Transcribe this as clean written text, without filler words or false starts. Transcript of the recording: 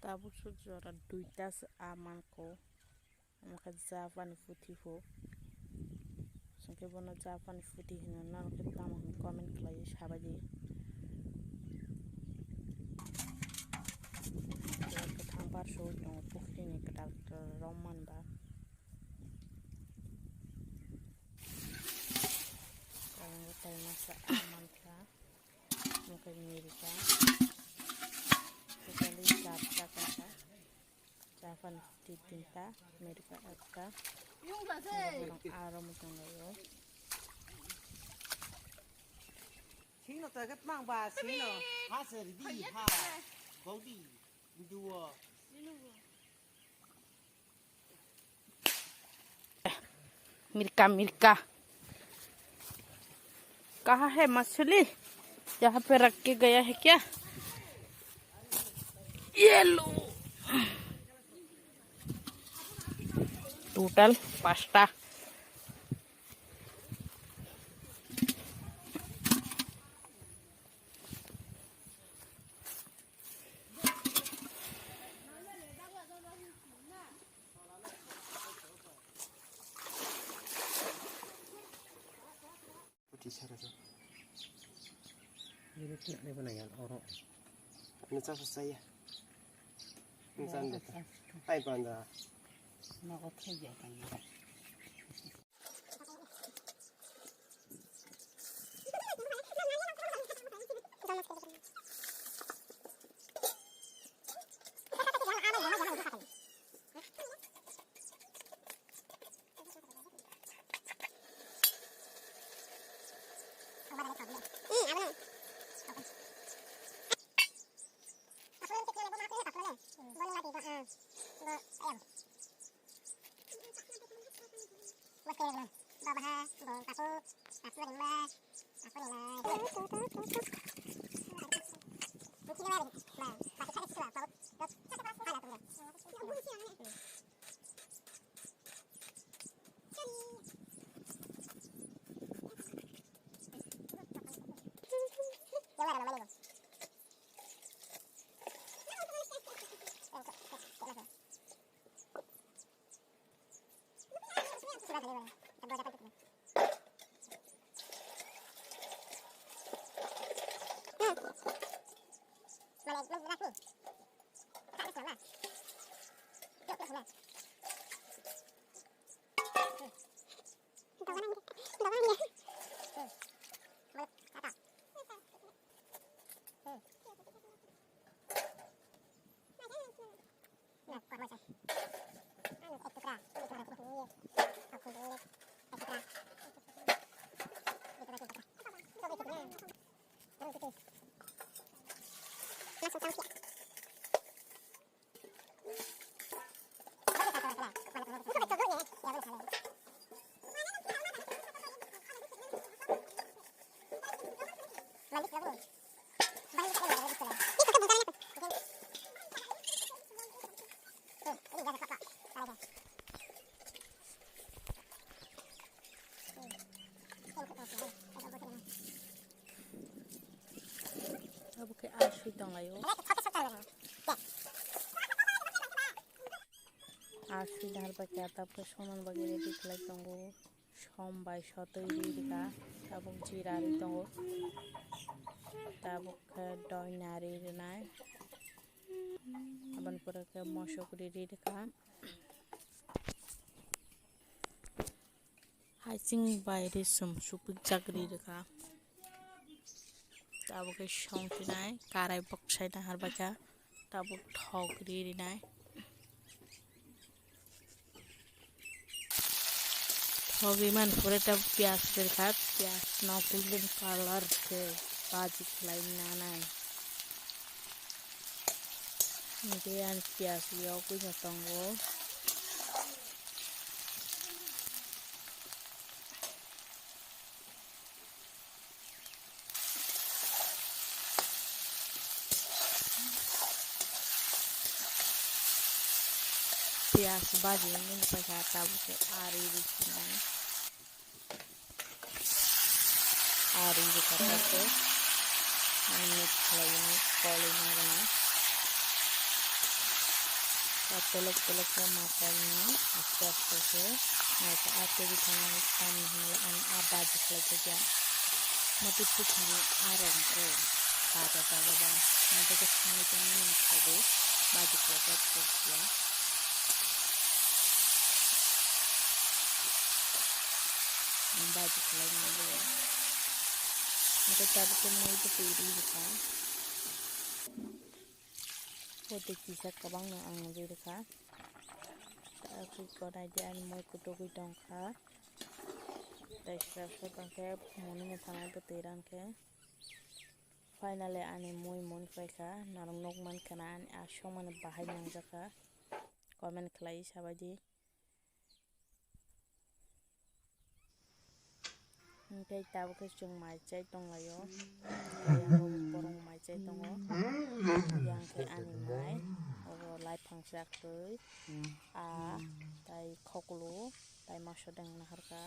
Tabuk sujara duitas aman ko maka Javan futi ho sangke bono Javan futi hina nan kita mau komen kelai sahabaji ketang parso dong pukri ni kedal roman ba kalau kita masa aman ka maka Amerika sekali capta kata Javan futi tinta Amerika ka orang aram jangayo Sino tagat mang ba sino haser di ha bodi dua मिर्का कहाँ है मछली यहाँ पे रख के गया है क्या ये लो टोटल 5टा ini tidak ada benayan orang ini apa saya insan deh hai banda nak kerja kan Abu ke asu dong ayo. Asu dahar pakai atap kesoman bagi ready kelai tunggu. Sombai soto iri ka. Tabuk jirari tunggu. Tabuk ke doi nari renai. Aban pura ke mosok iri ka. Haicing bayre sum supik jagri ka. Tabuk ke shongti nai karai boksai dahar baca. Tabuk thok iri nai. होगी मन पूरे तब प्याज देखा प्याज ना golden colour के भाजी खिलाई नाना ini an प्याज लिया कुछ नतंगो प्याज भाजी में पकाता बुके आरी बिचना आरी बिचता तो ini खिलाई कॉलेज में बना telok-telok ke makannya aspek itu mereka ada di tengah kami melalui apa juga saja mati putih arang ke pada bang mati ke sana jangan mencoba baju kotor kerja baju lain ada ya mati cari semua itu pilih bukan Putih bisa kabang na ang nabili ka. Aku ko na diyan mo kutukoy dong ka. Dahil sa tang ke muni na tanay petiran ke. Finally ani muy mun fay ka. Narunok man kanaan asyo man bahay nang jaka. Comment klay sabaji. Kay tawag ka siyang may chay tong layo. Kaya ako porong may chay tong o. Yang ke animai oro lai phangsak tui a tai khoklu tai masodang naharka